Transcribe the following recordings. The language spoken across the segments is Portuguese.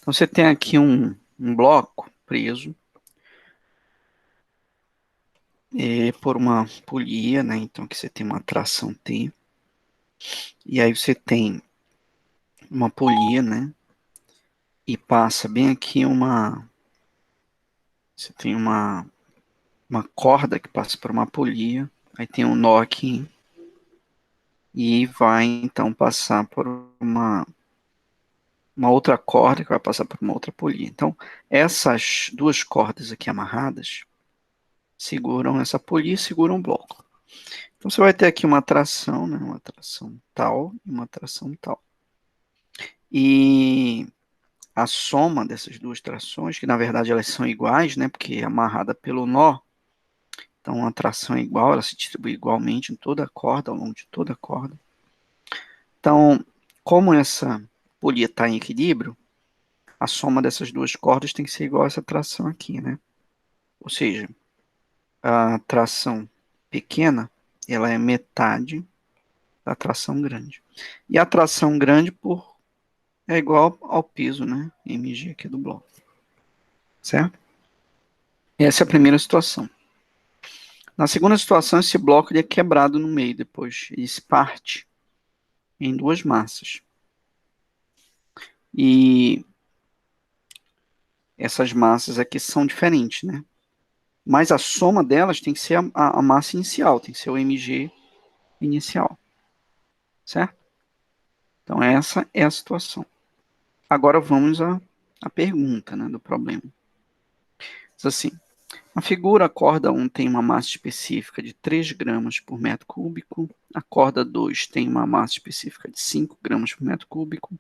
Então, você tem aqui um bloco preso por uma polia, né? Então, aqui você tem uma tração T. E aí você tem uma polia, né? E passa bem aqui Você tem uma corda que passa por uma polia. Aí tem um nó aqui. E vai, então, passar por uma outra corda que vai passar por uma outra polia. Então, essas duas cordas aqui amarradas seguram essa polia e seguram o bloco. Então, você vai ter aqui uma tração, né? Uma tração tal e uma tração tal. E a soma dessas duas trações, que na verdade elas são iguais, né? Porque é amarrada pelo nó, então a tração é igual, ela se distribui igualmente em toda a corda, ao longo de toda a corda. Então, como essa polia está em equilíbrio, a soma dessas duas cordas tem que ser igual a essa tração aqui, né? Ou seja, a tração pequena, ela é metade da tração grande. E a tração grande é igual ao peso, né? mg aqui do bloco. Certo? Essa é a primeira situação. Na segunda situação, esse bloco ele é quebrado no meio depois. Ele se parte em duas massas. E essas massas aqui são diferentes, né? Mas a soma delas tem que ser a massa inicial, tem que ser o mg inicial. Certo? Então, essa é a situação. Agora vamos à pergunta, né, do problema. Diz assim, a figura, a corda 1 tem uma massa específica de 3 gramas por metro cúbico, a corda 2 tem uma massa específica de 5 gramas por metro cúbico,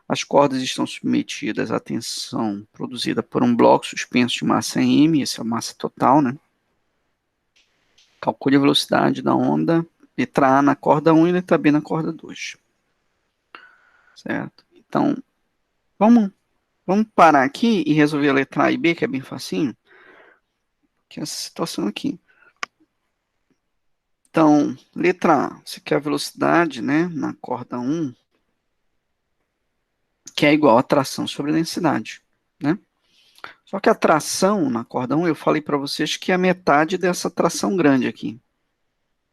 as cordas estão submetidas à tensão produzida por um bloco suspenso de massa m, essa é a massa total, né? Calcule a velocidade da onda, letra A na corda 1 e letra B na corda 2. Certo? Então, vamos parar aqui e resolver a letra A e B, que é bem facinho, que é essa situação aqui. Então, letra A, você quer a velocidade, né, na corda 1, que é igual a tração sobre a densidade, né? Só que a tração na corda 1, eu falei para vocês que é a metade dessa tração grande aqui.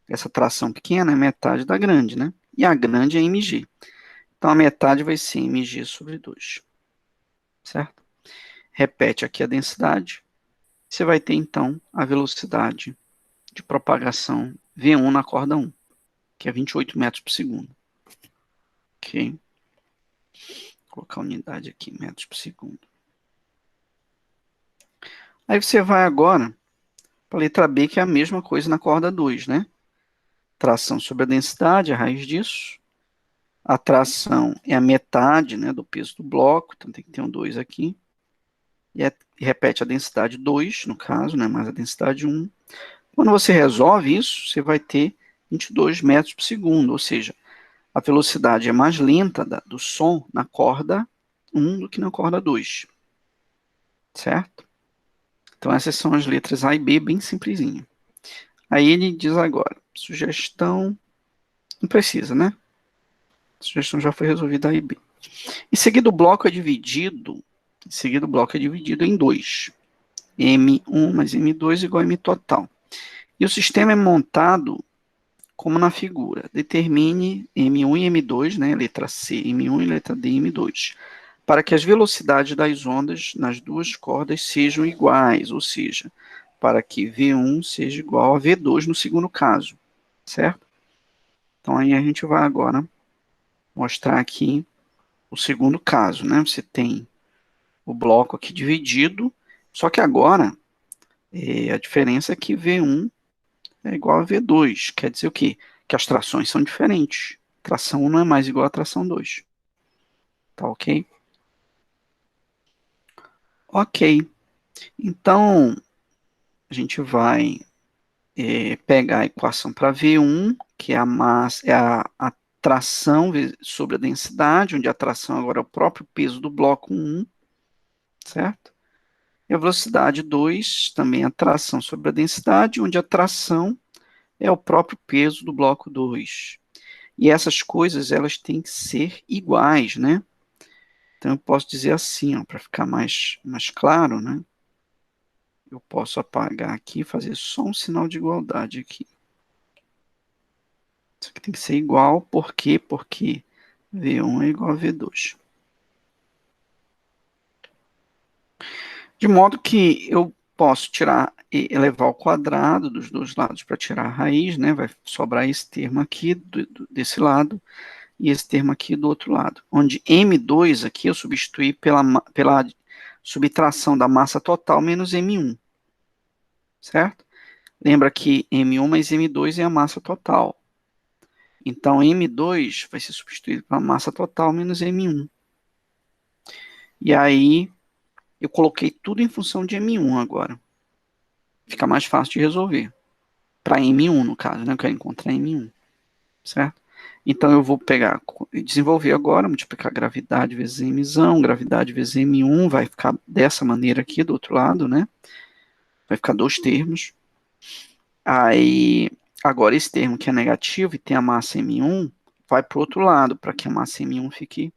Essa tração pequena é metade da grande, né? E a grande é mg. Então, a metade vai ser mg sobre 2, certo? Repete aqui a densidade. Você vai ter, então, a velocidade de propagação V1 na corda 1, que é 28 metros por segundo. Ok? Vou colocar a unidade aqui, metros por segundo. Aí você vai agora para a letra B, que é a mesma coisa na corda 2, né? Tração sobre a densidade, a raiz disso. A tração é a metade, né, do peso do bloco, então tem que ter um 2 aqui. E repete a densidade 2, no caso, né, mais a densidade 1. Quando você resolve isso, você vai ter 22 metros por segundo, ou seja, a velocidade é mais lenta do som na corda 1 do que na corda 2. Certo? Então, essas são as letras A e B, bem simplesinho. Aí ele diz agora, sugestão, não precisa, né? A sugestão já foi resolvida A e B. Em seguida, o bloco é dividido, em dois. M1 mais M2 igual a M total. E o sistema é montado como na figura. Determine M1 e M2, né? Letra C, M1 e letra D, M2. Para que as velocidades das ondas nas duas cordas sejam iguais, ou seja, para que V1 seja igual a V2 no segundo caso, certo? Então, aí a gente vai agora mostrar aqui o segundo caso, né? Você tem o bloco aqui dividido, só que agora a diferença é que V1 é igual a V2, quer dizer o quê? Que as trações são diferentes. Tração 1 não é mais igual a tração 2. Tá ok? Ok. Então, a gente vai pegar a equação para V1, que é a massa, a tração sobre a densidade, onde a tração agora é o próprio peso do bloco 1, certo? E a velocidade 2, também a tração sobre a densidade, onde a tração é o próprio peso do bloco 2. E essas coisas, elas têm que ser iguais, né? Então, eu posso dizer assim, para ficar mais claro, né? Eu posso apagar aqui e fazer só um sinal de igualdade aqui. Isso aqui tem que ser igual, por quê? Porque V1 é igual a V2. De modo que eu posso tirar e elevar ao quadrado dos dois lados para tirar a raiz, né? Vai sobrar esse termo aqui desse lado e esse termo aqui do outro lado. Onde M2 aqui eu substituí pela subtração da massa total menos M1, certo? Lembra que M1 mais M2 é a massa total. Então, M2 vai ser substituído pela massa total menos M1. E aí, eu coloquei tudo em função de M1 agora. Fica mais fácil de resolver. Para M1, no caso, né? Eu quero encontrar M1, certo? Então, eu vou pegar e desenvolver agora, multiplicar gravidade vezes Mzão, gravidade vezes M1, vai ficar dessa maneira aqui, do outro lado, né? Vai ficar dois termos. Aí, agora esse termo que é negativo e tem a massa M1, vai para o outro lado, para que a massa M1 fique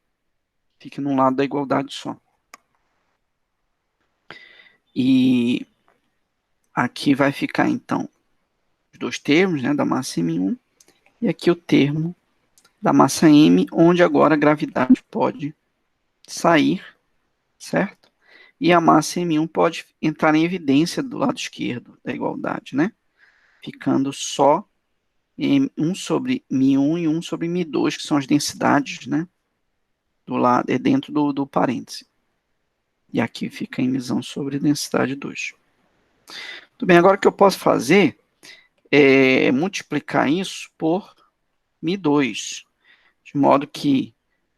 num lado da igualdade só. E aqui vai ficar, então, os dois termos, né, da massa M1, e aqui o termo da massa M, onde agora a gravidade pode sair, certo? E a massa M1 pode entrar em evidência do lado esquerdo da igualdade, né? Ficando só 1 sobre μ1 e 1 sobre μ2, que são as densidades, né? Do lado, dentro do parêntese. E aqui fica mzão sobre densidade 2. Tudo bem, agora o que eu posso fazer é multiplicar isso por μ2, de modo que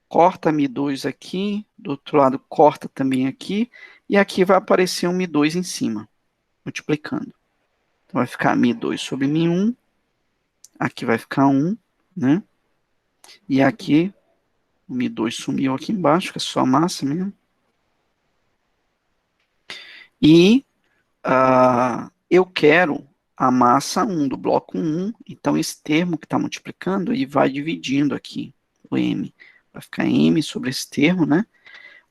corta μ2 aqui, do outro lado corta também aqui, e aqui vai aparecer um μ2 em cima, multiplicando. Então vai ficar μ2 sobre μ1, aqui vai ficar 1, né? E aqui o μ2 sumiu aqui embaixo, que é só a massa mesmo. E eu quero a massa 1 do bloco 1, então esse termo que está multiplicando, ele vai dividindo aqui o m. Vai ficar m sobre esse termo, né?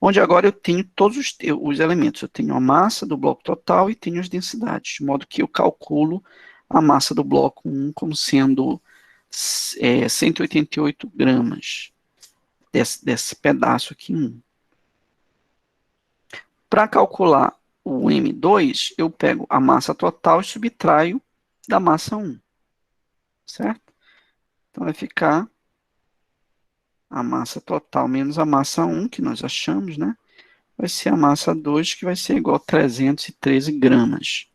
Onde agora eu tenho todos os elementos. Eu tenho a massa do bloco total e tenho as densidades, de modo que eu calculo a massa do bloco 1 como sendo 188 gramas desse pedaço aqui 1. Para calcular o M2, eu pego a massa total e subtraio da massa 1, certo? Então, vai ficar a massa total menos a massa 1, que nós achamos, né? Vai ser a massa 2, que vai ser igual a 313 gramas.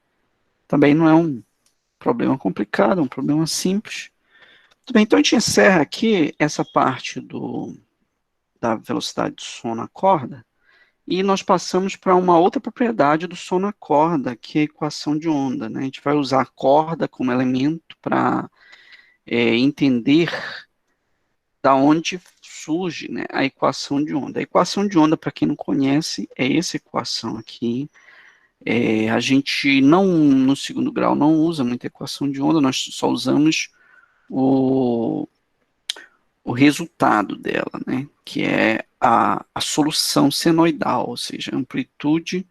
Também não é um problema complicado, é um problema simples. Tudo bem, então a gente encerra aqui essa parte da velocidade do som na corda, e nós passamos para uma outra propriedade do som na corda, que é a equação de onda, né? A gente vai usar a corda como elemento para entender da onde surge, né, a equação de onda. A equação de onda, para quem não conhece, é essa equação aqui. A gente não, no segundo grau, não usa muita equação de onda, nós só usamos o resultado dela, né, que é a solução senoidal, ou seja, amplitude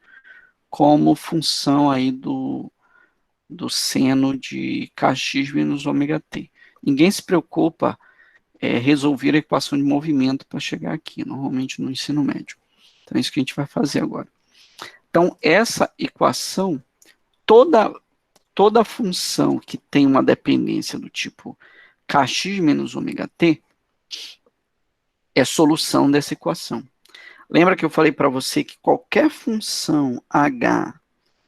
como função aí do seno de kx menos ômega t. Ninguém se preocupa resolver a equação de movimento para chegar aqui, normalmente no ensino médio. Então é isso que a gente vai fazer agora. Então essa equação, toda função que tem uma dependência do tipo kx menos ômega t é solução dessa equação. Lembra que eu falei para você que qualquer função h,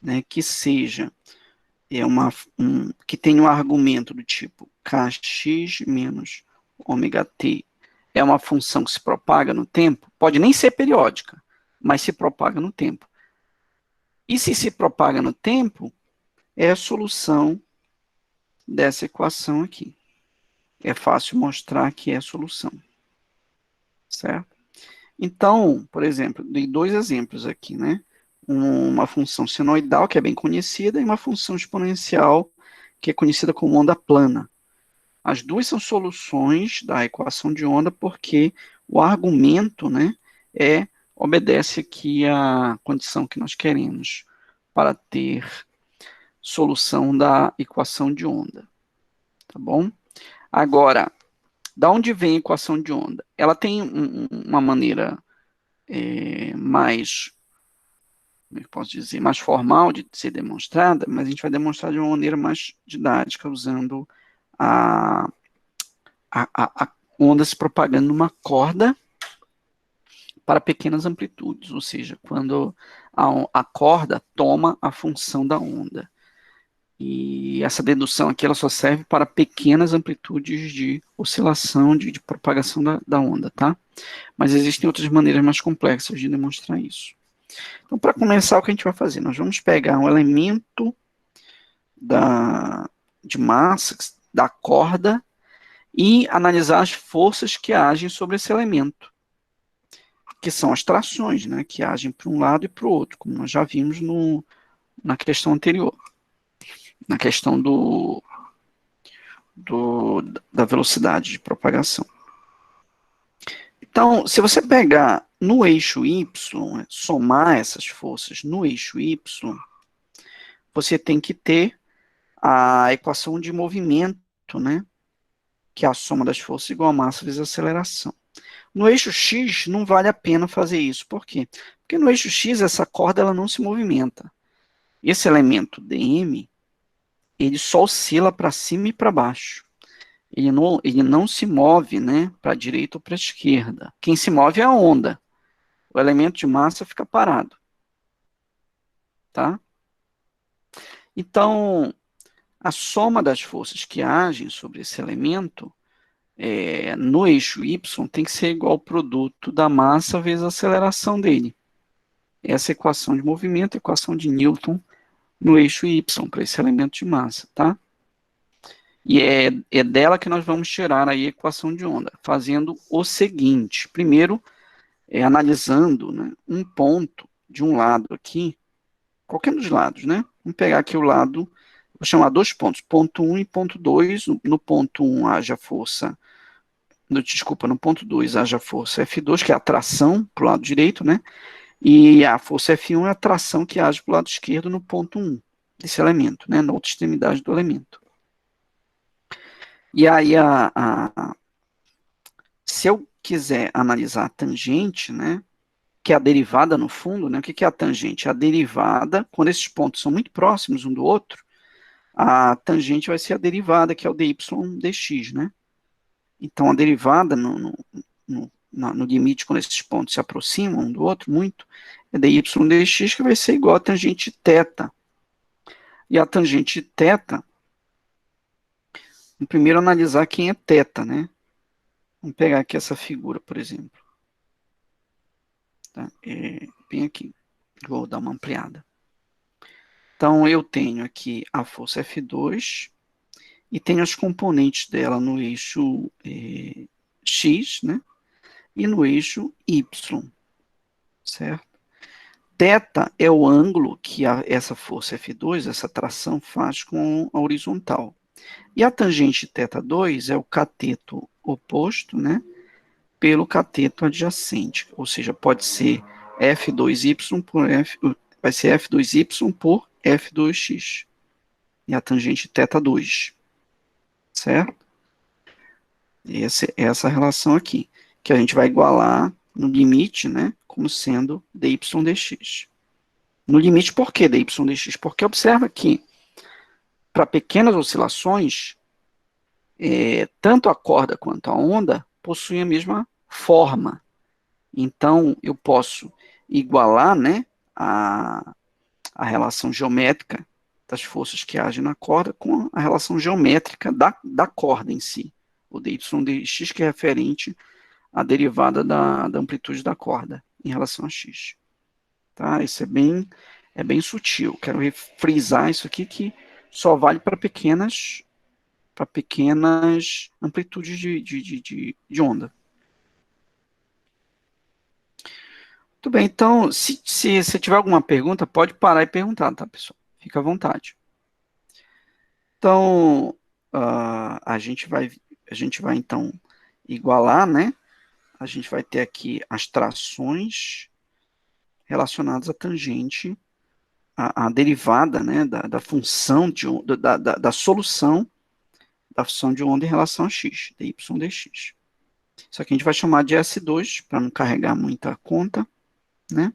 né, que seja que tenha um argumento do tipo kx menos ômega t é uma função que se propaga no tempo, pode nem ser periódica, mas se propaga no tempo. E se propaga no tempo, é a solução dessa equação aqui. É fácil mostrar que é a solução. Certo? Então, por exemplo, dei dois exemplos aqui, né? Uma função senoidal, que é bem conhecida, e uma função exponencial, que é conhecida como onda plana. As duas são soluções da equação de onda porque o argumento, né, é obedece aqui à condição que nós queremos para ter solução da equação de onda, tá bom? Agora, da onde vem a equação de onda? Ela tem uma maneira mais, como é que posso dizer, mais formal de ser demonstrada, mas a gente vai demonstrar de uma maneira mais didática, usando a, a onda se propagando numa corda para pequenas amplitudes, ou seja, quando a corda toma a função da onda. E essa dedução aqui ela só serve para pequenas amplitudes de oscilação, de propagação da onda, tá? Mas existem outras maneiras mais complexas de demonstrar isso. Então, para começar, o que a gente vai fazer? Nós vamos pegar um elemento de massa da corda e analisar as forças que agem sobre esse elemento, que são as trações, né, que agem para um lado e para o outro, como nós já vimos na questão anterior, na questão da velocidade de propagação. Então, se você pegar no eixo Y, somar essas forças no eixo Y, você tem que ter a equação de movimento, né, que é a soma das forças igual a massa vezes a aceleração. No eixo X, não vale a pena fazer isso. Por quê? Porque no eixo X, essa corda ela não se movimenta. Esse elemento dm, ele só oscila para cima e para baixo. Ele não se move, né, para a direita ou para a esquerda. Quem se move é a onda. O elemento de massa fica parado. Tá? Então, a soma das forças que agem sobre esse elemento no eixo Y tem que ser igual ao produto da massa vezes a aceleração dele. Essa equação de movimento, equação de Newton no eixo Y, para esse elemento de massa, tá? E é dela que nós vamos tirar aí a equação de onda, fazendo o seguinte. Primeiro, analisando, né, um ponto de um lado aqui, qualquer dos lados, né? Vamos pegar aqui o lado, vou chamar dois pontos, ponto 1 e ponto 2. No ponto 1 haja força, no ponto 2 haja força F2, que é a tração para o lado direito, né? E a força F1 é a tração que age para o lado esquerdo no ponto 1 desse elemento, né? Na outra extremidade do elemento. E aí, se eu quiser analisar a tangente, né? Que é a derivada no fundo, né? O que é a tangente? A derivada, quando esses pontos são muito próximos um do outro, a tangente vai ser a derivada, que é o dy dx, né? Então, a derivada no limite, quando esses pontos se aproximam um do outro muito, é dy dx, que vai ser igual a tangente θ. E a tangente θ, vamos primeiro analisar quem é θ, né? Vamos pegar aqui essa figura, por exemplo. Tá? Bem aqui. Vou dar uma ampliada. Então, eu tenho aqui a força F2 e tenho as componentes dela no eixo X, né? E no eixo Y, certo? Θ é o ângulo que essa força F2, essa tração, faz com a horizontal. E a tangente θ2 é o cateto oposto, né? Pelo cateto adjacente. Ou seja, pode ser F2y por vai ser F2y por F2x. E a tangente θ2. Certo? Essa relação aqui, que a gente vai igualar no limite, né, como sendo dy dx. No limite, por que dy dx? Porque observa que, para pequenas oscilações, tanto a corda quanto a onda possuem a mesma forma. Então, eu posso igualar, né, a relação geométrica das forças que agem na corda com a relação geométrica da corda em si. O dy dx, que é referente à derivada da amplitude da corda em relação a x. Tá? Isso é bem sutil. Quero frisar isso aqui, que só vale para pequenas amplitudes de onda. Muito bem, então, se você tiver alguma pergunta, pode parar e perguntar, tá, pessoal? Fica à vontade. Então, a gente vai então igualar, né? A gente vai ter aqui as trações relacionados à tangente, à derivada, né, da função, da solução da função de onda em relação a x, dy dx. Isso aqui a gente vai chamar de S2, para não carregar muita conta, né?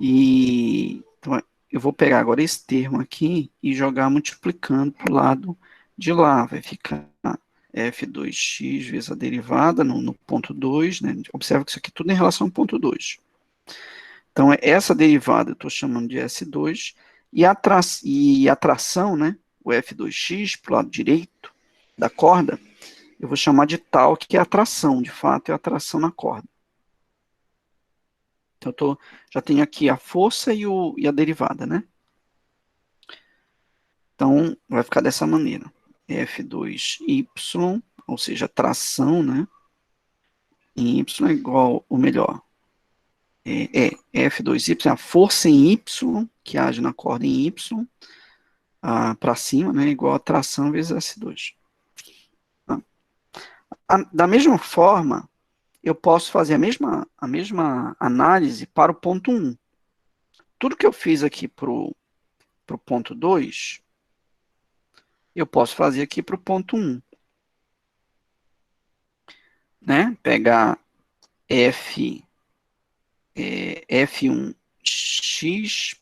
E então, eu vou pegar agora esse termo aqui e jogar multiplicando para o lado de lá. Vai ficar f2x vezes a derivada no ponto 2, né? Observa que isso aqui tudo em relação ao ponto 2. Então, essa derivada eu estou chamando de S2, e a tração, né? O f2x para o lado direito da corda, eu vou chamar de tal, que é a tração, de fato, é a tração na corda. Então, já tenho aqui a força e a derivada, né? Então, vai ficar dessa maneira. F2y, ou seja, a tração, né? Em y é igual, ou melhor, F2y, a força em y, que age na corda em y, para cima, né? Igual a tração vezes S2. Tá? Da mesma forma, eu posso fazer a mesma análise para o ponto 1. Tudo que eu fiz aqui para o ponto 2, eu posso fazer aqui para o ponto 1. Né? Pegar F1x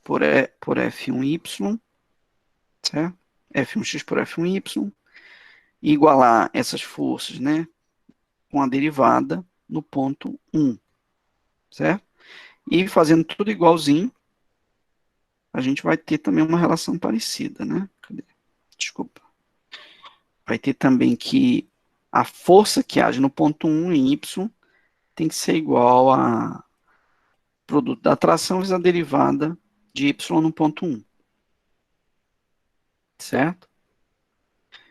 por F1y, certo? F1x por F1y, e igualar essas forças, né? Com a derivada no ponto 1, certo? E fazendo tudo igualzinho, a gente vai ter também uma relação parecida, né? Cadê? Desculpa. Vai ter também que a força que age no ponto 1 em y tem que ser igual a produto da tração vezes a derivada de y no ponto 1. Certo?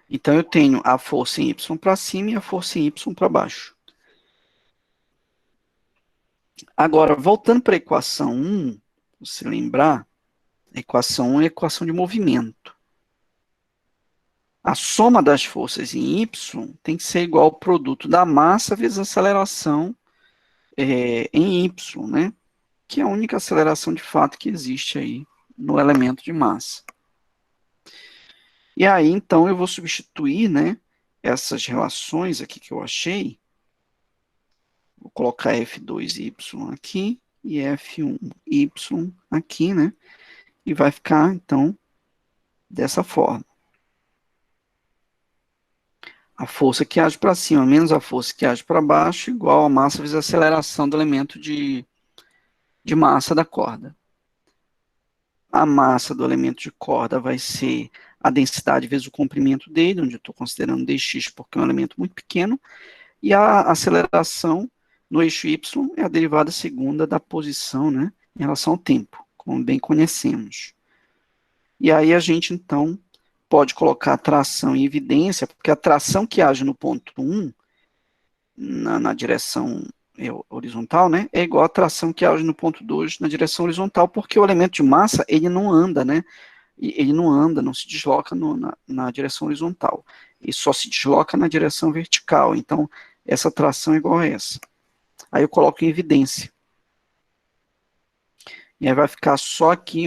Então, eu tenho a força em y para cima e a força em y para baixo. Agora, voltando para a equação 1, se lembrar, a equação 1 é a equação de movimento. A soma das forças em y tem que ser igual ao produto da massa vezes a aceleração em y, né? Que é a única aceleração de fato que existe aí no elemento de massa. E aí, então, eu vou substituir, né, essas relações aqui que eu achei. Vou colocar F2y aqui e F1y aqui, né? E vai ficar, então, dessa forma. A força que age para cima menos a força que age para baixo, igual a massa vezes a aceleração do elemento de massa da corda. A massa do elemento de corda vai ser a densidade vezes o comprimento dele, onde eu estou considerando dx porque é um elemento muito pequeno, e a aceleração no eixo y é a derivada segunda da posição, né, em relação ao tempo, como bem conhecemos. E aí a gente, então, pode colocar a tração em evidência, porque a tração que age no ponto 1, na direção horizontal, né, é igual a tração que age no ponto 2 na direção horizontal, porque o elemento de massa, ele não anda, né, ele não anda, não se desloca na direção horizontal, ele só se desloca na direção vertical, então essa tração é igual a essa. Aí eu coloco em evidência. E aí vai ficar só aqui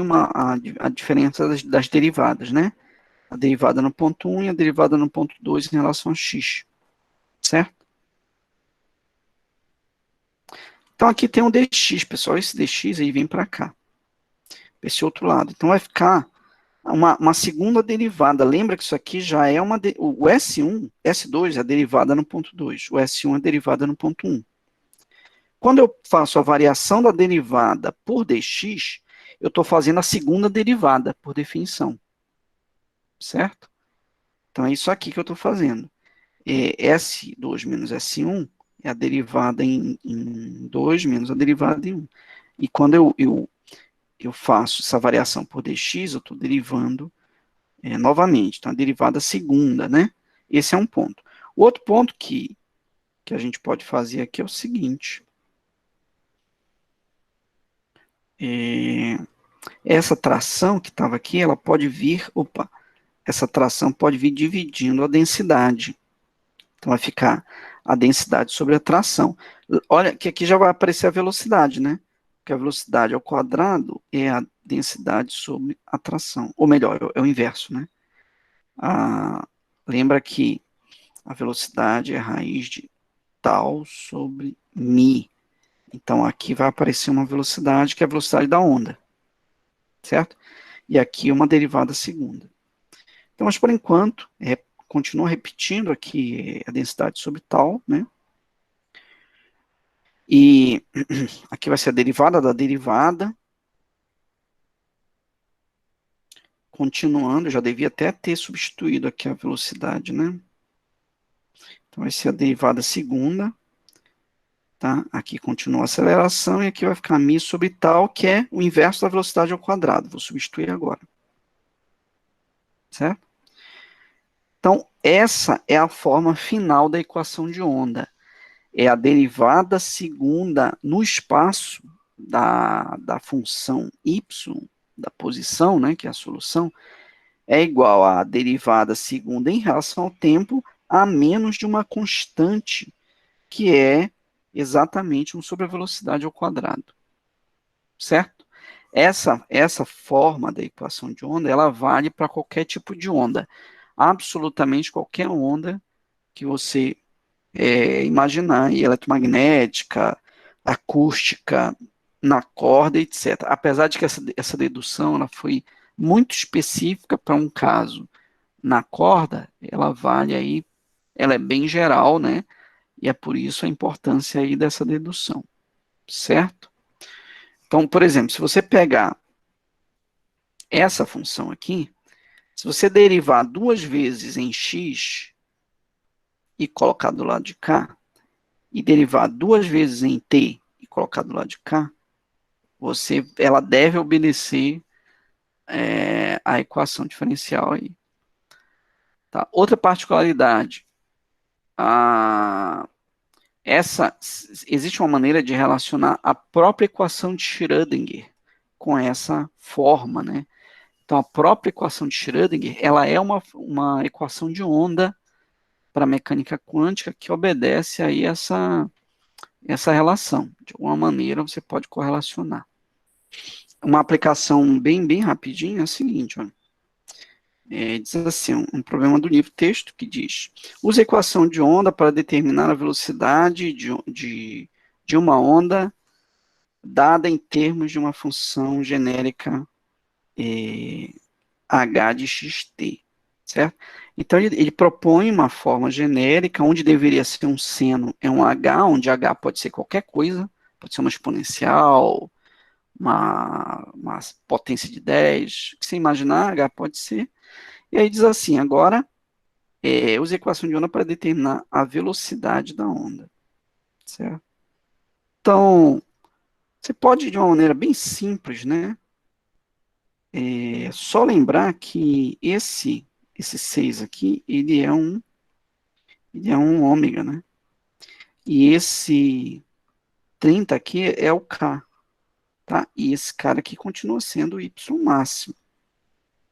a diferença das derivadas, né? A derivada no ponto 1 e a derivada no ponto 2 em relação a x. Certo? Então aqui tem um dx, pessoal. Esse dx aí vem para cá. Esse outro lado. Então vai ficar uma segunda derivada. Lembra que isso aqui já é o S1, S2 é a derivada no ponto 2. O S1 é a derivada no ponto 1. Quando eu faço a variação da derivada por dx, eu estou fazendo a segunda derivada, por definição. Certo? Então, é isso aqui que eu estou fazendo. S2 menos S1 é a derivada em 2 menos a derivada em 1. E quando eu faço essa variação por dx, eu estou derivando novamente. Então, a derivada segunda, né? Esse é um ponto. O outro ponto que a gente pode fazer aqui é o seguinte. Essa tração que estava aqui, ela pode vir, essa tração pode vir dividindo a densidade. Então, vai ficar a densidade sobre a tração. Olha que aqui já vai aparecer a velocidade, né? Porque a velocidade ao quadrado é a densidade sobre a tração. Ou melhor, é o inverso, né? Lembra que a velocidade é a raiz de tal sobre mi. Então, aqui vai aparecer uma velocidade que é a velocidade da onda, certo? E aqui uma derivada segunda. Então, mas por enquanto, continua repetindo aqui a densidade sobre tal, né? E aqui vai ser a derivada da derivada. Continuando, eu já devia até ter substituído aqui a velocidade, né? Então, vai ser a derivada segunda. Tá? Aqui continua a aceleração e aqui vai ficar mi sobre tal, que é o inverso da velocidade ao quadrado. Vou substituir agora. Certo? Então, essa é a forma final da equação de onda. É a derivada segunda no espaço da função y, da posição, né, que é a solução, é igual à derivada segunda em relação ao tempo, a menos de uma constante, que é exatamente 1 sobre a velocidade ao quadrado. Certo? Essa forma da equação de onda, ela vale para qualquer tipo de onda. Absolutamente qualquer onda que você imaginar, eletromagnética, acústica, na corda, etc. Apesar de que essa dedução ela foi muito específica para um caso na corda, ela vale aí, ela é bem geral, né? E é por isso a importância aí dessa dedução, certo? Então, por exemplo, se você pegar essa função aqui, se você derivar duas vezes em x e colocar do lado de cá, e derivar duas vezes em t e colocar do lado de cá, ela deve obedecer a equação diferencial aí. Tá? Outra particularidade, existe uma maneira de relacionar a própria equação de Schrödinger com essa forma, né? Então, a própria equação de Schrödinger, ela é uma equação de onda para mecânica quântica que obedece aí essa relação. De alguma maneira, você pode correlacionar. Uma aplicação bem rapidinho é a seguinte, ó. Diz assim, um problema do livro texto que diz: use a equação de onda para determinar a velocidade de uma onda dada em termos de uma função genérica h de xt, certo? Então, ele propõe uma forma genérica, onde deveria ser um seno, é um h, onde h pode ser qualquer coisa, pode ser uma exponencial, uma potência de 10, o que você imaginar, h pode ser. E aí diz assim, agora, use a equação de onda para determinar a velocidade da onda, certo? Então, você pode, de uma maneira bem simples, né? Só lembrar que esse 6 aqui, ele é um ômega, né? E esse 30 aqui é o K, tá? E esse cara aqui continua sendo o Y máximo,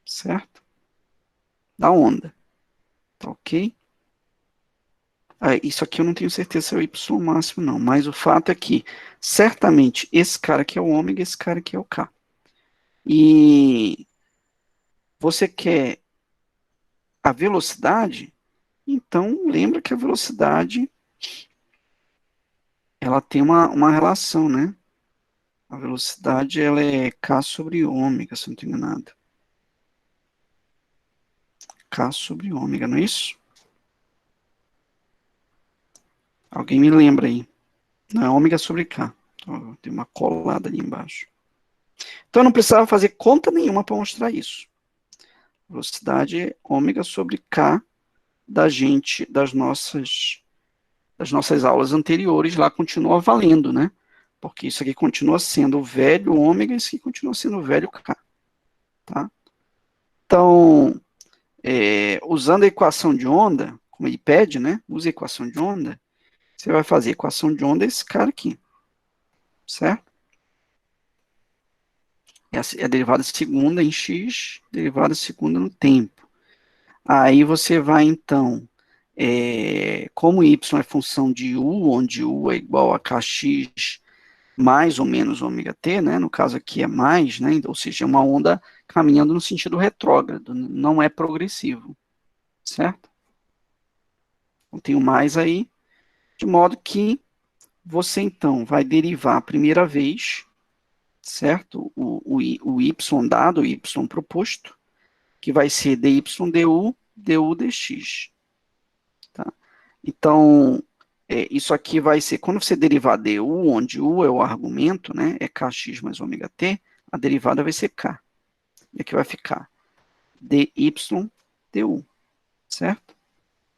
certo? Da onda, tá ok? Isso aqui eu não tenho certeza se é o Y máximo, não, mas o fato é que, certamente, esse cara aqui é o ômega, esse cara aqui é o K. E você quer a velocidade, então lembra que a velocidade ela tem uma relação, né? A velocidade ela é K sobre ômega, se eu não estou enganado. K sobre ômega, não é isso? Alguém me lembra aí. Não é ômega sobre K. Tem uma colada ali embaixo. Então eu não precisava fazer conta nenhuma para mostrar isso. Velocidade é ômega sobre K das nossas aulas anteriores, lá continua valendo, né? Porque isso aqui continua sendo o velho ômega e isso aqui continua sendo o velho K. Tá? Então, usando a equação de onda, como ele pede, né? Use a equação de onda, você vai fazer a equação de onda esse cara aqui, certo? Essa é a derivada segunda em x, derivada segunda no tempo. Aí você vai, então, como y é função de u, onde u é igual a kx mais ou menos ômega t, né? No caso aqui é mais, né? Ou seja, é uma onda caminhando no sentido retrógrado, não é progressivo, certo? Eu tenho mais aí, de modo que você então vai derivar a primeira vez, certo? O y dado, o y proposto, que vai ser dy du dx, tá? Então, isso aqui vai ser, quando você derivar du, onde u é o argumento, né, é kx mais ômega t, a derivada vai ser k. E aqui vai ficar dy du, certo?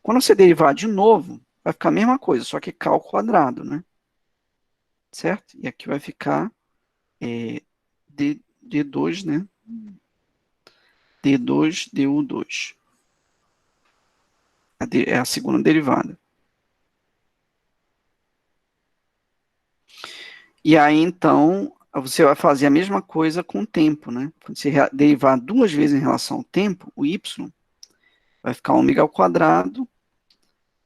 Quando você derivar de novo, vai ficar a mesma coisa, só que k ao quadrado, né? Certo? E aqui vai ficar d2, né? d2 du2. É a segunda derivada. E aí, então, você vai fazer a mesma coisa com o tempo, né? Quando você derivar duas vezes em relação ao tempo, o y vai ficar ômega ao quadrado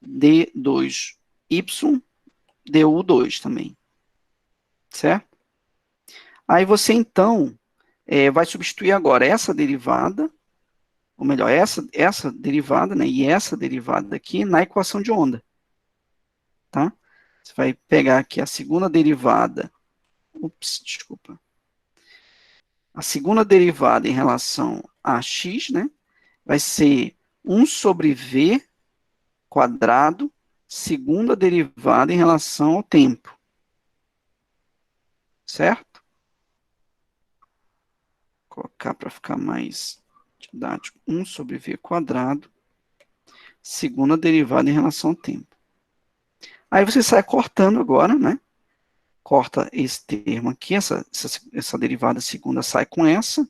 d2y du2 também, certo? Aí você, então, vai substituir agora essa derivada, ou melhor, essa derivada, né, e essa derivada aqui na equação de onda, tá? Você vai pegar aqui a segunda derivada, desculpa, a segunda derivada em relação a x, né, vai ser 1 sobre v quadrado, segunda derivada em relação ao tempo, certo? Vou colocar para ficar mais didático, 1 sobre v quadrado, segunda derivada em relação ao tempo. Aí você sai cortando agora, né? Corta esse termo aqui, essa derivada segunda sai com essa,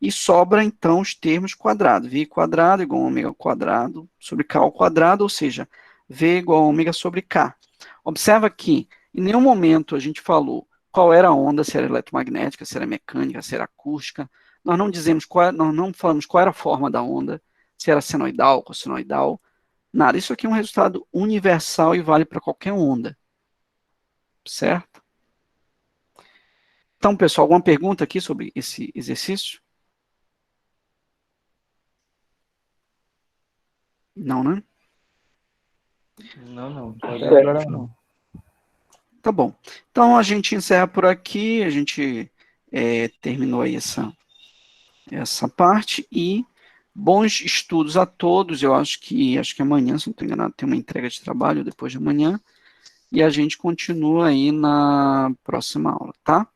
e sobra, então, os termos quadrados. V quadrado igual a ômega ao quadrado sobre K ao quadrado, ou seja, V igual a ômega sobre K. Observa que em nenhum momento a gente falou qual era a onda, se era eletromagnética, se era mecânica, se era acústica. Nós não dizemos nós não falamos qual era a forma da onda, se era senoidal, cossenoidal, nada. Isso aqui é um resultado universal e vale para qualquer onda. Certo? Então, pessoal, alguma pergunta aqui sobre esse exercício? Não, né? Não. Até agora não. Tá bom. Então, a gente encerra por aqui. A gente terminou aí essa parte. E bons estudos a todos. Eu acho que amanhã, se não estou enganado, tem uma entrega de trabalho depois de amanhã. E a gente continua aí na próxima aula, tá?